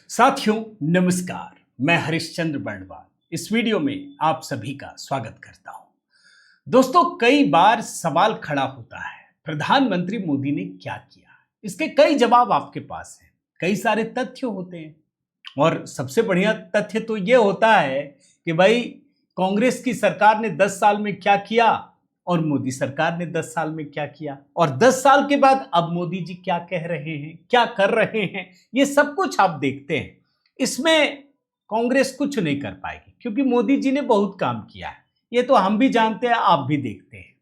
साथियों नमस्कार, मैं हरिश्चंद्र बर्णवाल इस वीडियो में आप सभी का स्वागत करता हूं। दोस्तों, कई बार सवाल खड़ा होता है प्रधानमंत्री मोदी ने क्या किया। इसके कई जवाब आपके पास हैं, कई सारे तथ्य होते हैं और सबसे बढ़िया तथ्य तो ये होता है कि भाई कांग्रेस की सरकार ने 10 साल में क्या किया और मोदी सरकार ने 10 साल में क्या किया, और 10 साल के बाद अब मोदी जी क्या कह रहे हैं, क्या कर रहे हैं, ये सब कुछ आप देखते हैं। इसमें कांग्रेस कुछ नहीं कर पाएगी क्योंकि मोदी जी ने बहुत काम किया है, ये तो हम भी जानते हैं, आप भी देखते हैं।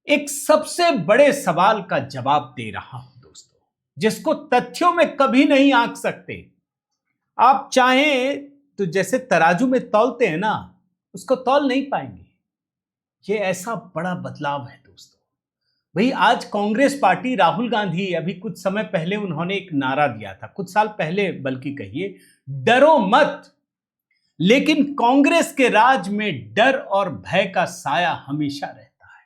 एक सबसे बड़े सवाल का जवाब दे रहा हूं दोस्तों, जिसको तथ्यों में कभी नहीं आंक सकते। आप चाहें तो जैसे तराजू में तौलते हैं ना, उसको तौल नहीं पाएंगे। ये ऐसा बड़ा बदलाव है दोस्तों। भाई आज कांग्रेस पार्टी, राहुल गांधी अभी कुछ समय पहले उन्होंने एक नारा दिया था, कुछ साल पहले बल्कि कहिए, डरो मत। लेकिन कांग्रेस के राज में डर और भय का साया हमेशा रहता है।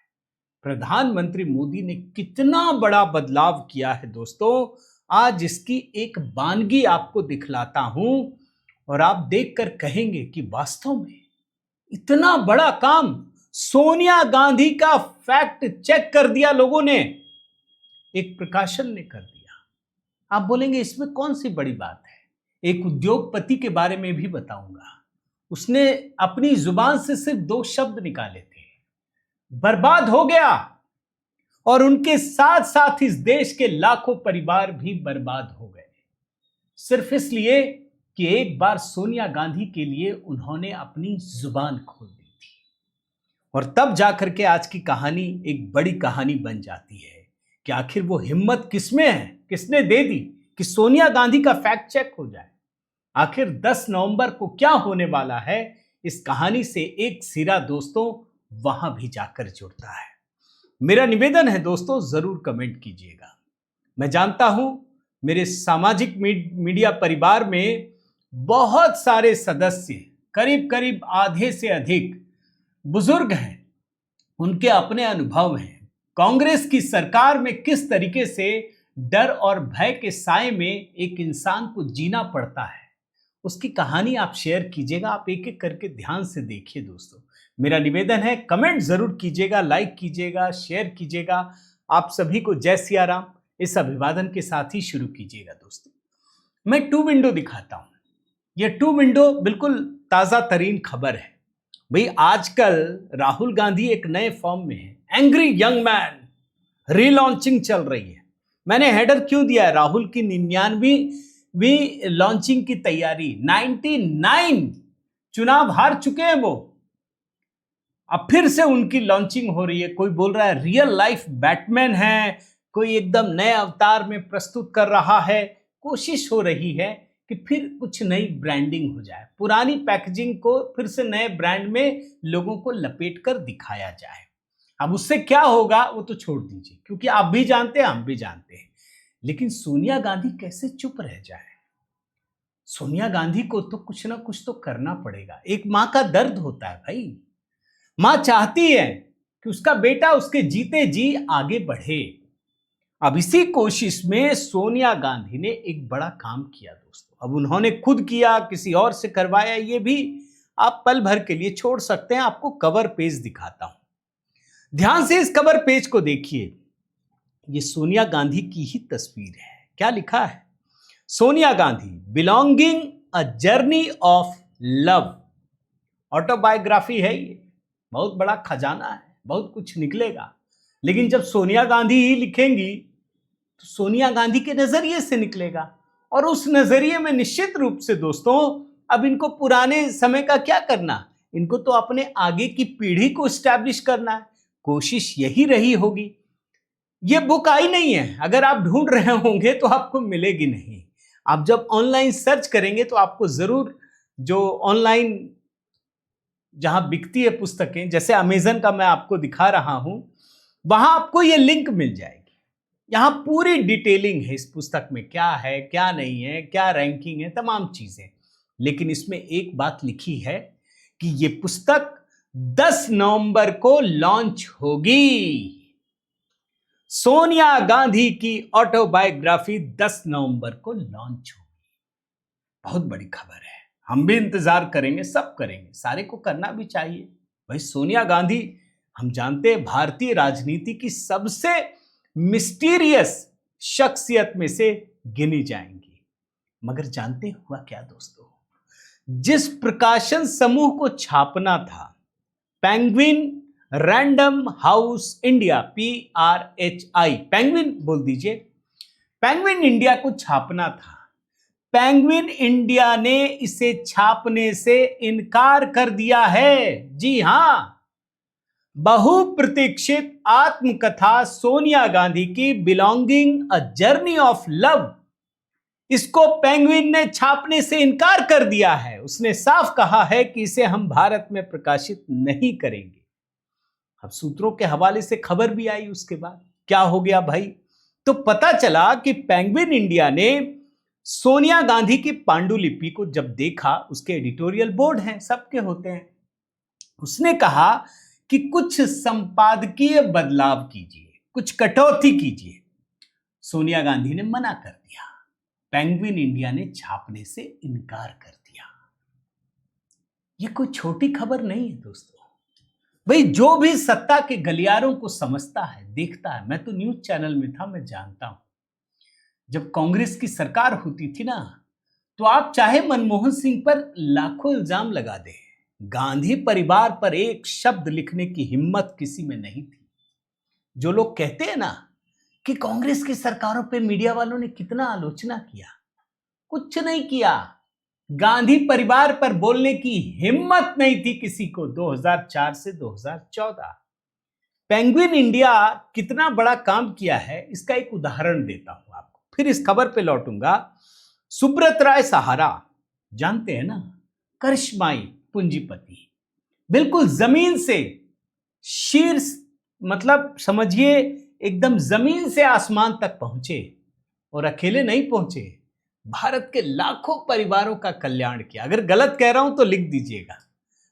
प्रधानमंत्री मोदी ने कितना बड़ा बदलाव किया है दोस्तों, आज इसकी एक वानगी आपको दिखलाता हूं और आप देखकर कहेंगे कि वास्तव में इतना बड़ा काम सोनिया गांधी का फैक्ट चेक कर दिया लोगों ने, एक प्रकाशन ने कर दिया। आप बोलेंगे इसमें कौन सी बड़ी बात है। एक उद्योगपति के बारे में भी बताऊंगा, उसने अपनी जुबान से सिर्फ 2 शब्द निकाले थे, बर्बाद हो गया, और उनके साथ साथ इस देश के लाखों परिवार भी बर्बाद हो गए, सिर्फ इसलिए कि एक बार सोनिया गांधी के लिए उन्होंने अपनी जुबान खोल दी। और तब जाकर के आज की कहानी एक बड़ी कहानी बन जाती है कि आखिर वो हिम्मत किसमें है, किसने दे दी कि सोनिया गांधी का फैक्ट चेक हो जाए। आखिर 10 नवंबर को क्या होने वाला है, इस कहानी से एक सिरा दोस्तों वहां भी जाकर जुड़ता है। मेरा निवेदन है दोस्तों, जरूर कमेंट कीजिएगा। मैं जानता हूं मेरे सामाजिक मीडिया परिवार में बहुत सारे सदस्य, करीब करीब आधे से अधिक बुजुर्ग हैं, उनके अपने अनुभव हैं। कांग्रेस की सरकार में किस तरीके से डर और भय के साए में एक इंसान को जीना पड़ता है, उसकी कहानी आप शेयर कीजिएगा। आप एक एक करके ध्यान से देखिए दोस्तों। मेरा निवेदन है, कमेंट जरूर कीजिएगा, लाइक कीजिएगा, शेयर कीजिएगा। आप सभी को जय सिया राम इस अभिवादन के साथ ही शुरू कीजिएगा दोस्तों। मैं 2 विंडो दिखाता हूं। यह 2 विंडो बिल्कुल ताजा तरीन खबर है। भाई आजकल राहुल गांधी एक नए फॉर्म में है, एंग्री यंग मैन, रीलॉन्चिंग चल रही है। मैंने हेडर क्यों दिया है, राहुल की 99वीं लॉन्चिंग की तैयारी। 99 चुनाव हार चुके हैं वो, अब फिर से उनकी लॉन्चिंग हो रही है। कोई बोल रहा है रियल लाइफ बैटमैन है, कोई एकदम नए अवतार में प्रस्तुत कर रहा है। कोशिश हो रही है कि फिर कुछ नई ब्रांडिंग हो जाए, पुरानी पैकेजिंग को फिर से नए ब्रांड में लोगों को लपेट कर दिखाया जाए। अब उससे क्या होगा वो तो छोड़ दीजिए, क्योंकि आप भी जानते हैं, हम भी जानते हैं। लेकिन सोनिया गांधी कैसे चुप रह जाए। सोनिया गांधी को तो कुछ ना कुछ तो करना पड़ेगा। एक मां का दर्द होता है भाई, मां चाहती है कि उसका बेटा उसके जीते जी आगे बढ़े। अब इसी कोशिश में सोनिया गांधी ने एक बड़ा काम किया दोस्तों। अब उन्होंने खुद किया, किसी और से करवाया, ये भी आप पल भर के लिए छोड़ सकते हैं। आपको कवर पेज दिखाता हूं, ध्यान से इस कवर पेज को देखिए। ये सोनिया गांधी की ही तस्वीर है। क्या लिखा है, Sonia Gandhi belonging a journey of love. Autobiography है ये, बहुत बड़ा खजाना है, बहुत कुछ निकलेगा। लेकिन जब सोनिया गांधी ही लिखेंगी तो सोनिया गांधी के नजरिए से निकलेगा, और उस नजरिए में निश्चित रूप से दोस्तों अब इनको पुराने समय का क्या करना, इनको तो अपने आगे की पीढ़ी को स्टैब्लिश करना है। कोशिश यही रही होगी। ये बुक आई नहीं है, अगर आप ढूंढ रहे होंगे तो आपको मिलेगी नहीं। आप जब ऑनलाइन सर्च करेंगे तो आपको जरूर, जो ऑनलाइन जहां बिकती है पुस्तकें, जैसे अमेजन का मैं आपको दिखा रहा हूं, वहां आपको ये लिंक मिल जाएगी। यहां पूरी डिटेलिंग है इस पुस्तक में, क्या है क्या नहीं है, क्या रैंकिंग है, तमाम चीजें। लेकिन इसमें एक बात लिखी है कि ये पुस्तक 10 नवंबर को लॉन्च होगी। सोनिया गांधी की ऑटोबायोग्राफी 10 नवंबर को लॉन्च होगी। बहुत बड़ी खबर है। हम भी इंतजार करेंगे, सब करेंगे, सारे को करना भी चाहिए। भाई सोनिया गांधी हम जानते हैं भारतीय राजनीति की सबसे मिस्टीरियस शख्सियत में से गिनी जाएंगी। मगर जानते हुआ क्या दोस्तों, जिस प्रकाशन समूह को छापना था, penguin Random House India, PRHI, penguin बोल दीजिए, पेंगुइन इंडिया को छापना था, पेंगुइन इंडिया ने इसे छापने से इनकार कर दिया है। जी हां, बहुप्रतीक्षित आत्मकथा सोनिया गांधी की belonging a journey of love, इसको पेंगुइन ने छापने से इनकार कर दिया है। उसने साफ कहा है कि इसे हम भारत में प्रकाशित नहीं करेंगे। अब सूत्रों के हवाले से खबर भी आई, उसके बाद क्या हो गया भाई, तो पता चला कि पेंगुइन इंडिया ने सोनिया गांधी की पांडुलिपि को जब देखा, उसके एडिटोरियल बोर्ड हैं, सबके होते हैं, उसने कहा कि कुछ संपादकीय बदलाव कीजिए, कुछ कटौती कीजिए। सोनिया गांधी ने मना कर दिया, पेंगुइन इंडिया ने छापने से इनकार कर दिया। यह कोई छोटी खबर नहीं है दोस्तों। भाई जो भी सत्ता के गलियारों को समझता है, देखता है, मैं तो न्यूज चैनल में था, मैं जानता हूं, जब कांग्रेस की सरकार होती थी ना, तो आप चाहे मनमोहन सिंह पर लाखों इल्जाम लगा दे, गांधी परिवार पर एक शब्द लिखने की हिम्मत किसी में नहीं थी। जो लोग कहते हैं ना कि कांग्रेस की सरकारों पे मीडिया वालों ने कितना आलोचना किया, कुछ नहीं किया। गांधी परिवार पर बोलने की हिम्मत नहीं थी किसी को। 2004 से 2014 पेंगुइन इंडिया कितना बड़ा काम किया है, इसका एक उदाहरण देता हूं आपको, फिर इस खबर पे लौटूंगा। सुब्रत राय सहारा, जानते हैं ना, करिश्माई पूंजीपति, बिल्कुल जमीन से शीर्ष, मतलब समझिए एकदम जमीन से आसमान तक पहुंचे, और अकेले नहीं पहुंचे, भारत के लाखों परिवारों का कल्याण किया। अगर गलत कह रहा हूं तो लिख दीजिएगा।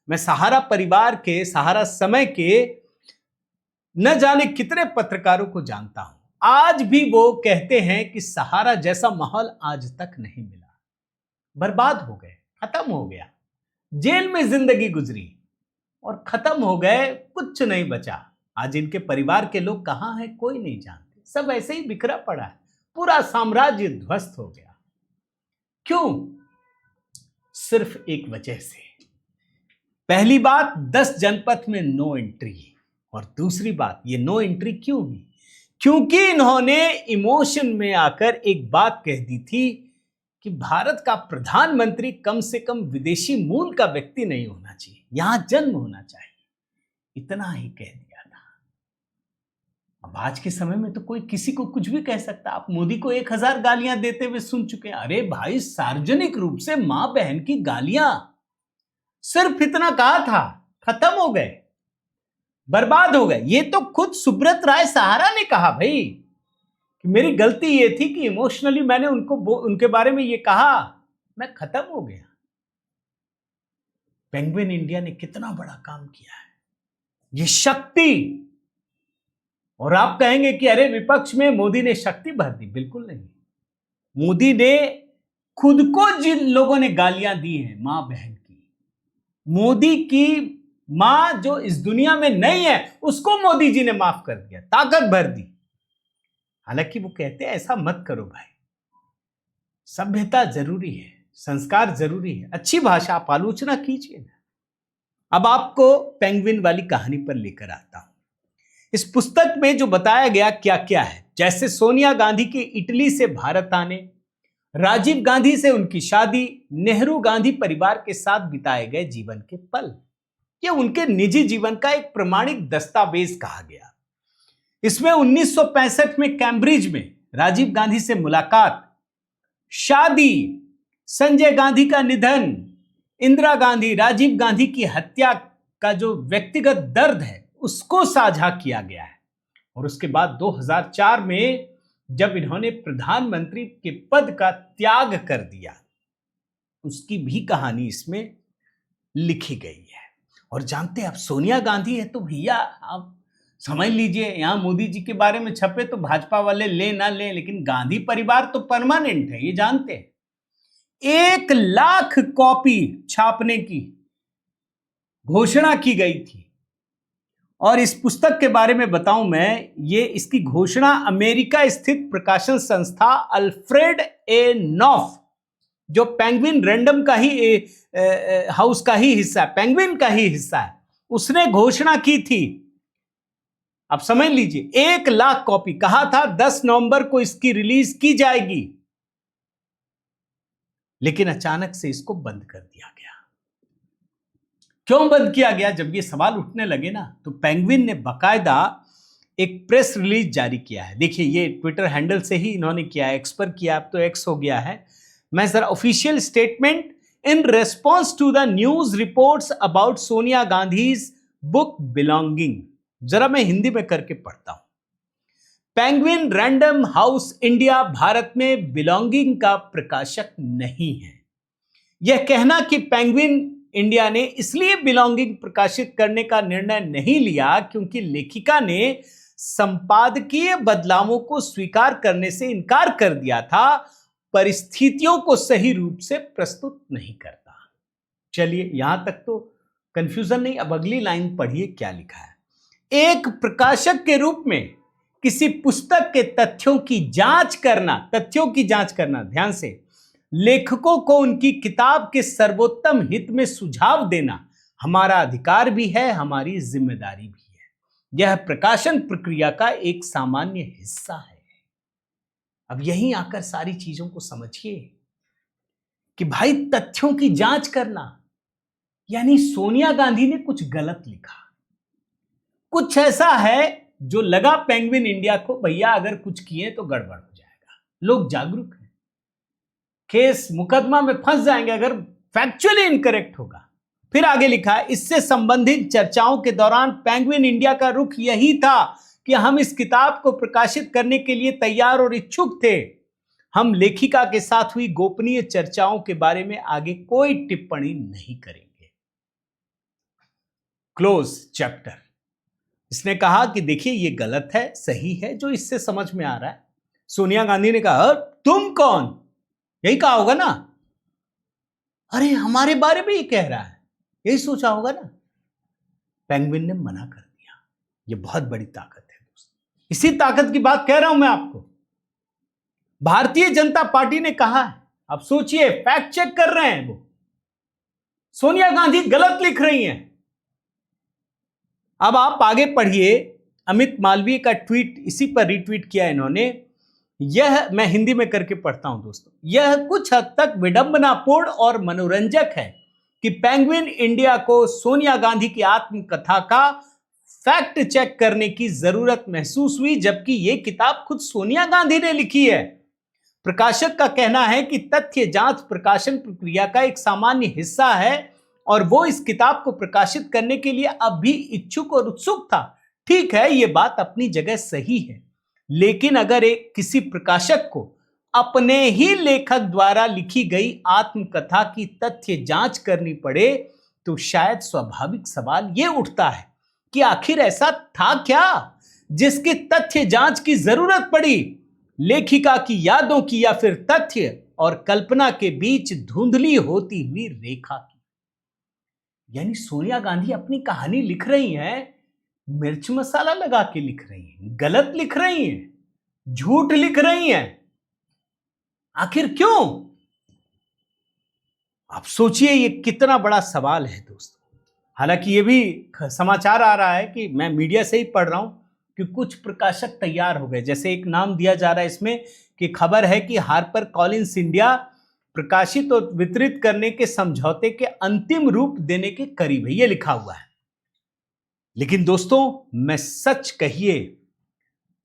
मैं सहारा परिवार के, सहारा समय के न जाने कितने पत्रकारों को जानता हूं, आज भी वो कहते हैं कि सहारा जैसा माहौल आज तक नहीं मिला। बर्बाद हो गए, खत्म हो गया, जेल में जिंदगी गुजरी और खत्म हो गए, कुछ नहीं बचा। आज इनके परिवार के लोग कहां हैं कोई नहीं जानते, सब ऐसे ही बिखरा पड़ा है, पूरा साम्राज्य ध्वस्त हो गया। क्यों? सिर्फ एक वजह से। पहली बात, 10 जनपद में नो एंट्री, और दूसरी बात, ये नो एंट्री क्यों हुई? क्योंकि इन्होंने इमोशन में आकर एक बात कह दी थी कि भारत का प्रधानमंत्री कम से कम विदेशी मूल का व्यक्ति नहीं होना चाहिए, यहां जन्म होना चाहिए, इतना ही कह दिया था। अब आज के समय में तो कोई किसी को कुछ भी कह सकता। आप मोदी को 1000 गालियां देते हुए सुन चुके हैं। अरे भाई, सार्वजनिक रूप से मां बहन की गालियां, सिर्फ इतना कहा था, खत्म हो गए, बर्बाद हो गए। ये तो खुद सुब्रत राय सहारा ने कहा भाई कि मेरी गलती ये थी कि इमोशनली मैंने उनके बारे में ये कहा, मैं खत्म हो गया। पेंगुइन इंडिया ने कितना बड़ा काम किया है, ये शक्ति। और आप कहेंगे कि अरे विपक्ष में मोदी ने शक्ति भर दी, बिल्कुल नहीं। मोदी ने खुद को जिन लोगों ने गालियां दी हैं मां बहन की, मोदी की मां जो इस दुनिया में नहीं है, उसको मोदी जी ने माफ कर दिया, ताकत भर दी। हालांकि वो कहते हैं ऐसा मत करो भाई, सभ्यता जरूरी है, संस्कार जरूरी है, अच्छी भाषा, आप आलोचना कीजिए ना। अब आपको पेंगुइन वाली कहानी पर लेकर आता हूं। इस पुस्तक में जो बताया गया क्या क्या है, जैसे सोनिया गांधी के इटली से भारत आने, राजीव गांधी से उनकी शादी, नेहरू गांधी परिवार के साथ बिताए गए जीवन के पल, यह उनके निजी जीवन का एक प्रमाणिक दस्तावेज कहा गया। इसमें 1965 में कैम्ब्रिज में राजीव गांधी से मुलाकात, शादी, संजय गांधी का निधन, इंदिरा गांधी, राजीव गांधी की हत्या का जो व्यक्तिगत दर्द है उसको साझा किया गया है। और उसके बाद 2004 में जब इन्होंने प्रधानमंत्री के पद का त्याग कर दिया, उसकी भी कहानी इसमें लिखी गई है। और जानते हैं, अब सोनिया गांधी है तो भैया आप समझ लीजिए, यहां मोदी जी के बारे में छपे तो भाजपा वाले ले ना ले, लेकिन गांधी परिवार तो परमानेंट है, ये जानते हैं। 1 लाख कॉपी छापने की घोषणा की गई थी। और इस पुस्तक के बारे में बताऊं मैं, ये इसकी घोषणा अमेरिका स्थित प्रकाशन संस्था अल्फ्रेड ए नॉफ, जो पेंगुइन रैंडम का ही हाउस का ही हिस्सा है, पेंगुइन का ही हिस्सा है, उसने घोषणा की थी। आप समझ लीजिए, 1 लाख कॉपी, कहा था 10 नवंबर को इसकी रिलीज की जाएगी, लेकिन अचानक से इसको बंद कर दिया गया। क्यों बंद किया गया? जब ये सवाल उठने लगे ना, तो पेंगुइन ने बाकायदा एक प्रेस रिलीज जारी किया है। देखिए, ये ट्विटर हैंडल से ही इन्होंने किया है, एक्स पर किया, अब तो एक्स हो गया है। मैं जरा official statement in response to the news reports about Sonia Gandhi's book belonging, जरा मैं हिंदी में करके पढ़ता हूं। Penguin Random House India Bharat में बिलोंगिंग का प्रकाशक नहीं है। यह कहना कि पेंगुइन इंडिया ने इसलिए बिलोंगिंग प्रकाशित करने का निर्णय नहीं लिया क्योंकि लेखिका ने संपादकीय बदलावों को स्वीकार करने से इनकार कर दिया था, परिस्थितियों को सही रूप से प्रस्तुत नहीं करता। चलिए, यहां तक तो कंफ्यूजन नहीं। अब अगली लाइन पढ़िए क्या लिखा है। एक प्रकाशक के रूप में किसी पुस्तक के तथ्यों की जांच करना, ध्यान से, लेखकों को उनकी किताब के सर्वोत्तम हित में सुझाव देना हमारा अधिकार भी है, हमारी जिम्मेदारी भी है। यह प्रकाशन प्रक्रिया का एक सामान्य हिस्सा है। अब यहीं आकर सारी चीजों को समझिए कि भाई, तथ्यों की जांच करना यानी सोनिया गांधी ने कुछ गलत लिखा, कुछ ऐसा है जो लगा पेंगुइन इंडिया को, भैया अगर कुछ किए तो गड़बड़ हो जाएगा, लोग जागरूक हैं, केस मुकदमा में फंस जाएंगे अगर फैक्चुअली इनकरेक्ट होगा। फिर आगे लिखा है, इससे संबंधित चर्चाओं के दौरान पेंगुइन इंडिया का रुख यही था कि हम इस किताब को प्रकाशित करने के लिए तैयार और इच्छुक थे। हम लेखिका के साथ हुई गोपनीय चर्चाओं के बारे में आगे कोई टिप्पणी नहीं करेंगे। Close chapter. इसने कहा कि देखिए, ये गलत है, सही है, जो इससे समझ में आ रहा है। सोनिया गांधी ने कहा, तुम कौन, यही कहा होगा ना, अरे हमारे बारे में ही कह रहा है, यही सोचा होगा ना। पेंगुइन ने मना कर दिया। ये बहुत बड़ी ताकत है दोस्त, इसी ताकत की बात कह रहा हूं मैं आपको। भारतीय जनता पार्टी ने कहा है, आप सोचिए, फैक्ट चेक कर रहे हैं वो, सोनिया गांधी गलत लिख रही हैं। अब आप आगे पढ़िए, अमित मालवीय का ट्वीट इसी पर रिट्वीट किया इन्होंने। यह मैं हिंदी में करके पढ़ता हूं दोस्तों। यह कुछ हद तक विडंबनापूर्ण और मनोरंजक है कि पेंगुइन इंडिया को सोनिया गांधी की आत्मकथा का फैक्ट चेक करने की जरूरत महसूस हुई, जबकि यह किताब खुद सोनिया गांधी ने लिखी है। प्रकाशक का कहना है कि तथ्य जांच प्रकाशन प्रक्रिया का एक सामान्य हिस्सा है और वो इस किताब को प्रकाशित करने के लिए अब भी इच्छुक और उत्सुक था। ठीक है, ये बात अपनी जगह सही है, लेकिन अगर एक किसी प्रकाशक को अपने ही लेखक द्वारा लिखी गई आत्मकथा की तथ्य जांच करनी पड़े, तो शायद स्वाभाविक सवाल यह उठता है कि आखिर ऐसा था क्या जिसकी तथ्य जांच की जरूरत पड़ी। लेखिका की यादों की या फिर तथ्य और कल्पना के बीच धुंधली होती हुई रेखा की। यानी सोनिया गांधी अपनी कहानी लिख रही हैं, मिर्च मसाला लगा के लिख रही हैं, गलत लिख रही हैं, झूठ लिख रही हैं। आखिर क्यों? आप सोचिए, ये कितना बड़ा सवाल है दोस्तों। हालांकि ये भी समाचार आ रहा है कि मैं मीडिया से ही पढ़ रहा हूं कि कुछ प्रकाशक तैयार हो गए। जैसे एक नाम दिया जा रहा है इसमें कि खबर है कि हार्पर कॉलिंस इंडिया प्रकाशित और वितरित करने के समझौते के अंतिम रूप देने के करीब है, ये लिखा हुआ है। लेकिन दोस्तों, मैं सच कहिए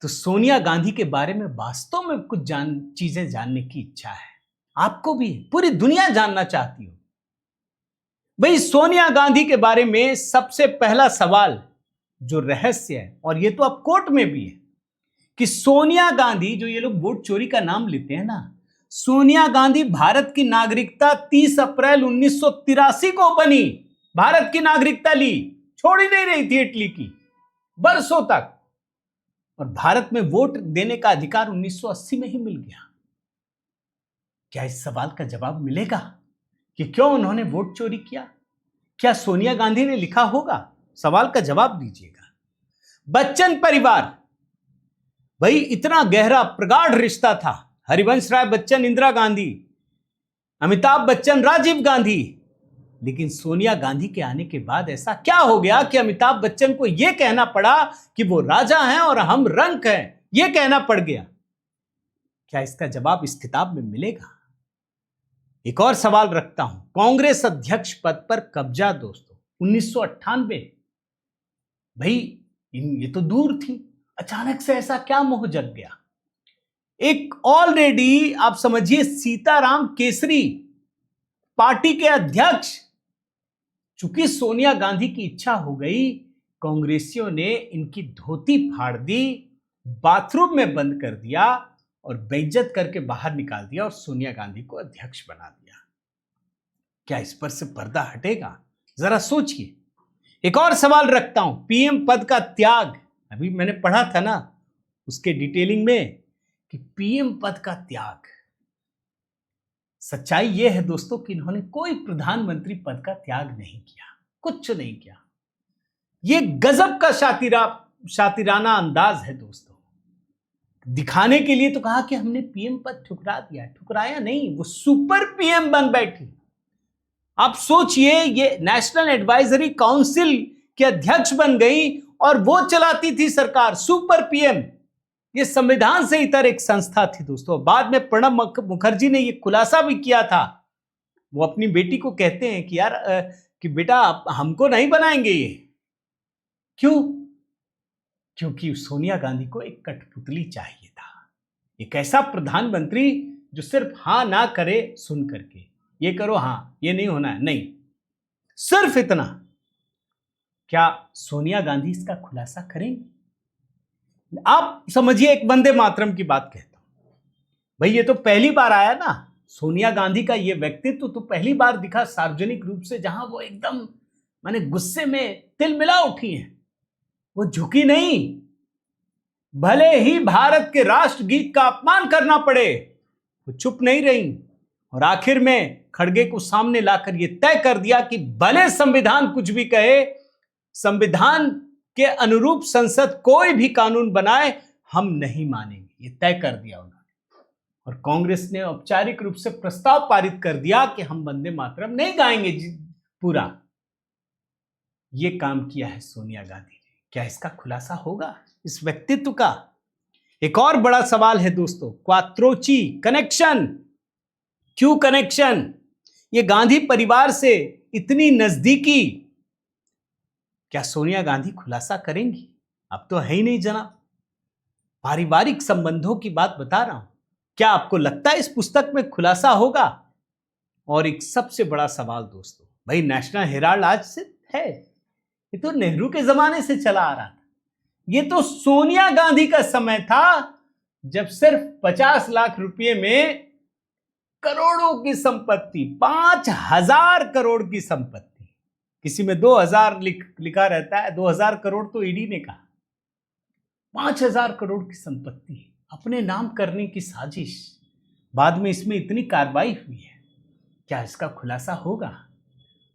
तो सोनिया गांधी के बारे में वास्तव में कुछ चीजें जानने की इच्छा है। आपको भी, पूरी दुनिया जानना चाहती हो। भाई, सोनिया गांधी के बारे में सबसे पहला सवाल जो रहस्य है, और ये तो अब कोर्ट में भी है, कि सोनिया गांधी, जो ये लोग वोट चोरी का नाम लेते हैं ना, सोनिया गांधी भारत की नागरिकता 30 अप्रैल 1983 को बनी, भारत की नागरिकता ली, छोड़ ही नहीं रही थी इटली की बरसों तक, और भारत में वोट देने का अधिकार 1980 में ही मिल गया। क्या इस सवाल का जवाब मिलेगा कि क्यों उन्होंने वोट चोरी किया? क्या सोनिया गांधी ने लिखा होगा? सवाल का जवाब दीजिएगा। बच्चन परिवार, भाई इतना गहरा प्रगाढ़ रिश्ता था। हरिवंश राय बच्चन इंदिरा गांधी, अमिताभ बच्चन राजीव गांधी। लेकिन सोनिया गांधी के आने के बाद ऐसा क्या हो गया कि अमिताभ बच्चन को यह कहना पड़ा कि वो राजा हैं और हम रंक हैं? यह कहना पड़ गया। क्या इसका जवाब इस किताब में मिलेगा? एक और सवाल रखता हूं। कांग्रेस अध्यक्ष पद पर कब्जा दोस्तों 1998, भाई ये तो दूर थी, अचानक से ऐसा क्या मोह जग गया? एक ऑलरेडी आप समझिए सीताराम केसरी पार्टी के अध्यक्ष, चूंकि सोनिया गांधी की इच्छा हो गई, कांग्रेसियों ने इनकी धोती फाड़ दी, बाथरूम में बंद कर दिया और बेइज्जत करके बाहर निकाल दिया और सोनिया गांधी को अध्यक्ष बना दिया। क्या इस पर से पर्दा हटेगा? जरा सोचिए। एक और सवाल रखता हूं। पीएम पद का त्याग, अभी मैंने पढ़ा था ना उसके डिटेलिंग में कि पीएम पद का त्याग, सच्चाई यह है दोस्तों कि इन्होंने कोई प्रधानमंत्री पद का त्याग नहीं किया, कुछ नहीं किया। यह गजब का शातिराना अंदाज है दोस्तों। दिखाने के लिए तो कहा कि हमने पीएम पद ठुकरा दिया, ठुकराया नहीं, वो सुपर पीएम बन बैठी। आप सोचिए, ये नेशनल एडवाइजरी काउंसिल के अध्यक्ष बन गई और वो चलाती थी सरकार, सुपर पीएम। ये संविधान से इतर एक संस्था थी दोस्तों। बाद में प्रणब मुखर्जी ने ये खुलासा भी किया था। वो अपनी बेटी को कहते हैं कि यार कि बेटा हमको नहीं बनाएंगे ये। क्यों? क्योंकि सोनिया गांधी को एक कठपुतली चाहिए था, एक ऐसा प्रधानमंत्री जो सिर्फ हां ना करे सुन करके, ये करो हां, ये नहीं होना है, नहीं, सिर्फ इतना। क्या सोनिया गांधी इसका खुलासा करेंगी? आप समझिए, एक वंदे मातरम की बात कहता हूं, भाई ये तो पहली बार आया ना, सोनिया गांधी का ये व्यक्तित्व तो पहली बार दिखा सार्वजनिक रूप से, जहां वो एकदम माने गुस्से में तिलमिला उठी हैं। वो झुकी नहीं, भले ही भारत के राष्ट्रगीत का अपमान करना पड़े, वो चुप नहीं रही और आखिर में खड़गे को सामने लाकर ये तय कर दिया कि भले संविधान कुछ भी कहे, संविधान के अनुरूप संसद कोई भी कानून बनाए, हम नहीं मानेंगे। ये तय कर दिया उन्होंने। और कांग्रेस ने औपचारिक रूप से प्रस्ताव पारित कर दिया कि हम वंदे मातरम नहीं गाएंगे पूरा। ये काम किया है सोनिया गांधी ने। क्या इसका खुलासा होगा इस व्यक्तित्व का? एक और बड़ा सवाल है दोस्तों, क्वात्रोची कनेक्शन। क्यों कनेक्शन? ये गांधी परिवार से इतनी नजदीकी, क्या सोनिया गांधी खुलासा करेंगी? अब तो है ही नहीं जनाब। पारिवारिक संबंधों की बात बता रहा हूं। क्या आपको लगता है इस पुस्तक में खुलासा होगा? और एक सबसे बड़ा सवाल दोस्तों, भाई नेशनल हेराल्ड आज से है, ये तो नेहरू के जमाने से चला आ रहा था। ये तो सोनिया गांधी का समय था जब सिर्फ 50 लाख रुपए में करोड़ों की संपत्ति, 5000 करोड़ की संपत्ति, किसी में 2000 लिखा रहता है, 2000 करोड़ तो ईडी ने कहा, 5000 करोड़ की संपत्ति अपने नाम करने की साजिश। बाद में इसमें इतनी कार्रवाई हुई है। क्या इसका खुलासा होगा?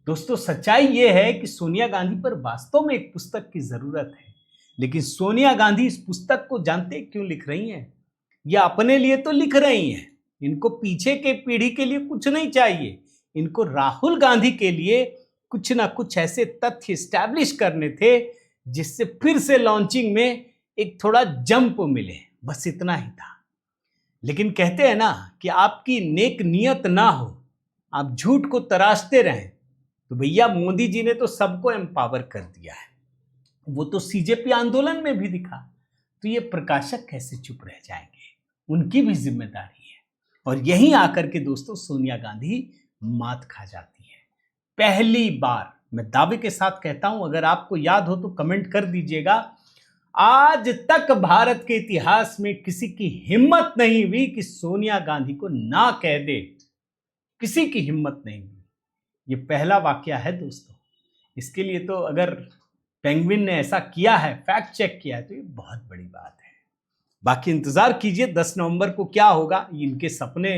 दोस्तों सच्चाई यह है कि सोनिया गांधी पर वास्तव में एक पुस्तक की जरूरत है, लेकिन सोनिया गांधी इस पुस्तक को जानते क्यों लिख रही हैं? या अपने लिए तो लिख रही हैं, इनको पीछे के पीढ़ी के लिए कुछ नहीं चाहिए। इनको राहुल गांधी के लिए कुछ ना कुछ ऐसे तथ्य स्टैब्लिश करने थे जिससे फिर से लॉन्चिंग में एक थोड़ा जंप मिले, बस इतना ही था। लेकिन कहते हैं ना कि आपकी नेक नियत ना हो, आप झूठ को तराशते रहें, तो भैया मोदी जी ने तो सबको एम्पावर कर दिया है। वो तो सीजेपी आंदोलन में भी दिखा, तो ये प्रकाशक कैसे चुप रह जाएंगे? उनकी भी जिम्मेदारी है। और यहीं आकर के दोस्तों सोनिया गांधी मात खा जाती है। पहली बार, मैं दावे के साथ कहता हूं, अगर आपको याद हो तो कमेंट कर दीजिएगा, आज तक भारत के इतिहास में किसी की हिम्मत नहीं हुई कि सोनिया गांधी को ना कह दे, किसी की हिम्मत नहीं हुई। ये पहला वाकया है दोस्तों। इसके लिए तो अगर पेंगुइन ने ऐसा किया है, फैक्ट चेक किया है, तो ये बहुत बड़ी बात है। बाकी इंतजार कीजिए 10 नवंबर को क्या होगा। इनके सपने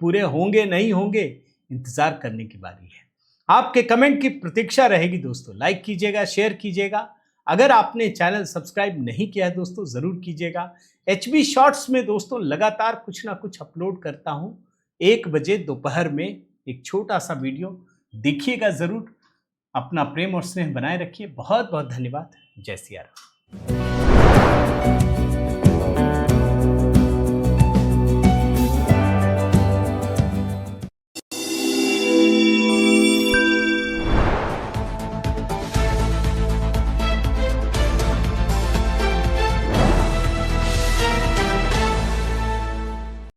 पूरे होंगे नहीं होंगे, इंतजार करने की बारी है। आपके कमेंट की प्रतीक्षा रहेगी दोस्तों। लाइक कीजिएगा, शेयर कीजिएगा। अगर आपने चैनल सब्सक्राइब नहीं किया है दोस्तों, जरूर कीजिएगा। HB शॉर्ट्स में दोस्तों लगातार कुछ ना कुछ अपलोड करता हूं। 1 बजे दोपहर में एक छोटा सा वीडियो देखिएगा जरूर। अपना प्रेम और स्नेह बनाए रखिए। बहुत बहुत धन्यवाद। जय सिया राम।